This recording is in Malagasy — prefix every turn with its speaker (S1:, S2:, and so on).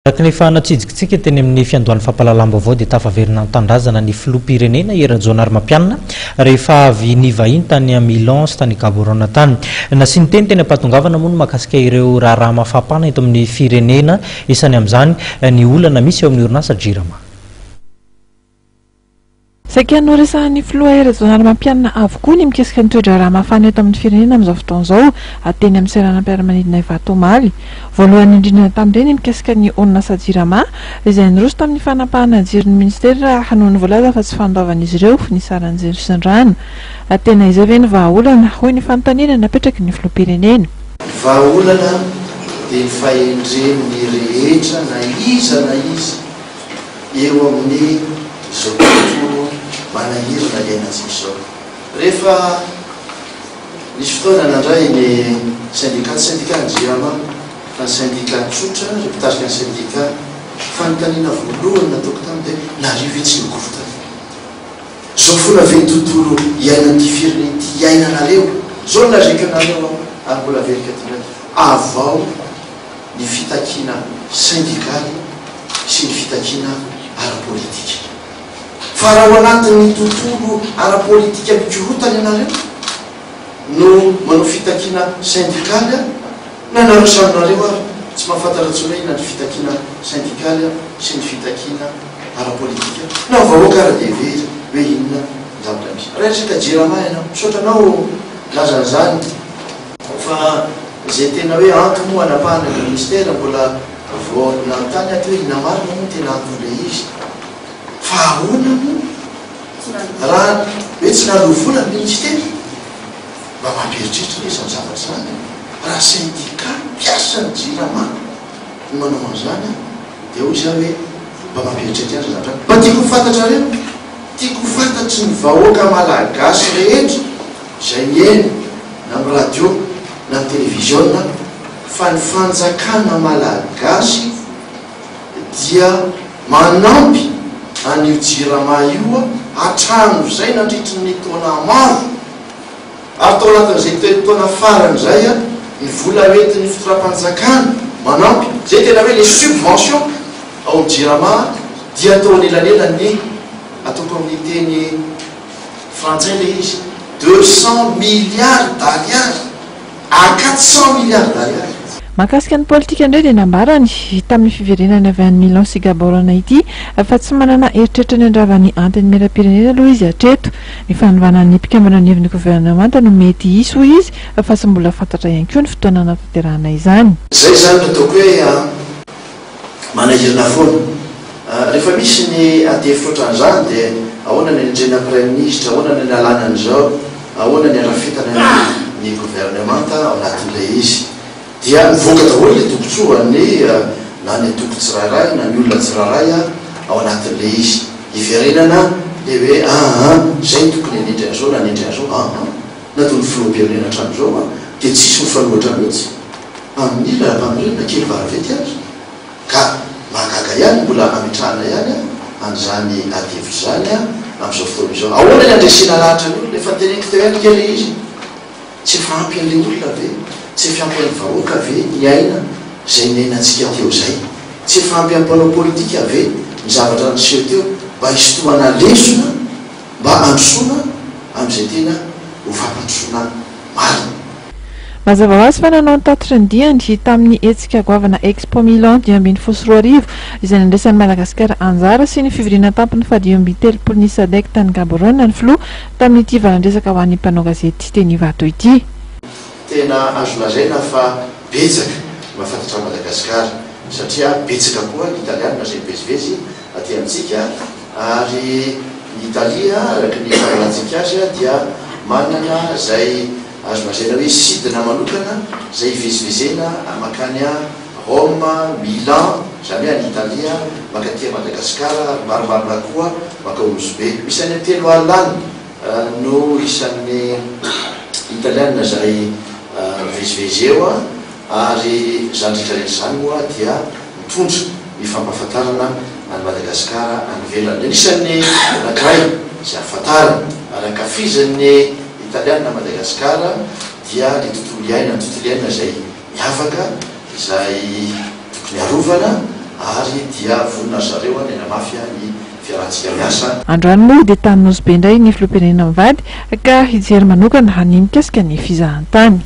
S1: Rehefa natsidikitsika teny amin'ny fiandohan'ny fampahalalam-baovao dia tafaverina tandrazana ny filoham-pirenena Erajon Armampianina rehefa avy nivahiny tany Milan sy tany Gaborone tany. Nasiany teny ampatongavana moa no mahakasika ireo raharaha mafapana eto amin'ny firenena, isany amin'izany ny olana misy eo amin'ny orinasa Jirama.
S2: Saika noresahan'ny filoha Erajon Armampianina avokoa ny mikasika ny toedrarah mafana eto amin'ny firenena amin'izao fotoana izao ateny amin'ny seranam-piaramanidina Ivato-Omaly. Voalohany indrindra tamin'ireny mikasika ny orinasa Jirama izay niroso tamin'ny fanapahana jiron'ny ministera noho ny voalaza fa tsy fandaovan'izy ireo ny saran'ny sy ny rano. Tena izay ve ny vahaolana hoy ny fanontaniana napetraky ny filoham-pirenena.
S3: Vahaolana dia ny fahendren'ny rehetra na iza eo amin'ny izao tontolo manahirana iainantsika izao. Rehefa nisy fotoana nandray ny syndicat ny Jirama fa ny syndicat tsotra repotarika ny syndicat fanontaniana voalohany nataoko taminy dia narivo etsy nigovotana. Zao foana ve ny tontolo iainan'ity firenena ity iainanareo zao nareka nareo ary mbola verika tina avao ny fitakiana syndikaly sy ny fitakiana ara-politika. Fa raha ao anatin'ny tontolo ara-politika mikorotana ianareo no manao fitakiana syndikaly na nareo saminareo ary tsy mahafantaratsy hoe na ny fitakiana syndikaly sy ny fitakiana ara-politika na vahoaka ara-devery hoe inona zavatra misy. Raha resaka Jirama ianao misaotranao lazan'izany fa zay tena hoe anto moa anapahana ny ministera mbola vao nanontany aty hoe inamarina moa tena anton'le izy. Fa ahoana moa raha hoe tsy nalovola ny ministera mba mampieritreritra izy amin'ny zavatra zany. Raha syndicat mpiasa ny Jirama no manao an'izany dia hoy izy hoe mba mampieritreritra azy zavatra. Mba tiako fantatrareo, tiako fantatry ny vahoaka malagasy rehetra izay mihaino na amin'ny radio na amin'ny televiziona fa ny fanjakana malagasy dia manampy an'io Jirama io hatrano izay nandritry ny taona maro ary tao anatin'izay taona farany izay ny vola hoentin'ny fitoram-panjakana manampy zay tena hoe les subventions ao amin'ny Jirama dia atao anelanelany ataoko amin'ny teny frantsay le izy 200 milliards d'ariary à 400 milliards d'ariary.
S2: Mahakasika ny politika indray dia nambarany tamin'ny fiverenana avy any Milan sy Gaborone ity fa tsy manana eritreritra ny andravany antony miaram-pirenena aloha izy hatreto. Ny fanovanan'ny mpikambana ny hevin'ny governemanta no mety hisy hoy izy fa tsy mbola fantatra ihany koa ny fotoana natanterahana izany.
S3: Zay zany ataoko hoe manahirana foana. Rehefa misy ny adihevitra ohatran'izany dia ahoana ny andrena prime ministre, ahoana ny alana an'izao, ahoana ny arafetana ny governemanta ao anatin'ilay izy. Dia mivoaka daholo le tombotsoany na ny toko tsirairay na ny olona tsirairay ao anatin'le izy iverenana le hoe zay tokony anendry an'izao na anendry an'izao natony filoham-pirenena hatram'izao dia tsisy mifanohatra mihitsy amin'ny raha-mpamirena kely varavety azy ka mahagaga ihany mbola ametrahana ihany an'izany adihevitra zany amin'izao fotoana izao. Ahoana ny andresina lahatra ny olona efa teneniko teo ihany kely izy tsy fampy an'le olona ve tsy fiampy vahoaka ve ny aina zay niainantsika teo zay, tsy fampy ampanao politika ve ny zavatra niseho teo mba hisotomana lesona mba androsoana amin'izay tena ho fampandrosoana marina.
S2: Mazava ho azy fa nanao ny tatitra ny diany tamin'ny hetsika goavana Expo Milan 2024 izay nandresan'ny Madagasikara anjara sy ny fivoriana tampony fa 2023 SADC tany Gaborone ny filoha tamin'ity valan-dresaka ho an'ny mpanao gazety teny Ivato ity.
S3: Tena azo lazaina fa betsaka mahafantatra Madagasikara satria betsaka koa ny italiana zay bezivezy aty amintsika ary ny Italia araka ny fahalalantsika azy dia manana zay azo lazaina hoe sidina manokana zay ivezivezena makany Rome, Milan zany hoe any Italia makatia Madagasikara ary maromarona koa maka Olozobe. Isan'ny telo alany no isan'ny italiana zay vezivezy eo ary zany rehetrarehetra zany moa dia mitondra ny fampahafantarana any Madagasikara any ivelany. Anisan'ny anankiray zay ahafantarana arakafizan'ny italiana Madagasikara dia ny tontolo iainana zay miavaka izay tokony arovana ary dia vonina zareo any anamafia ny fiarahantsika miasa.
S2: Androany moa dia tany Nosy be indray ny filoham-pirenena mivady ka hijery manokana hanimikasika ny fizahantany.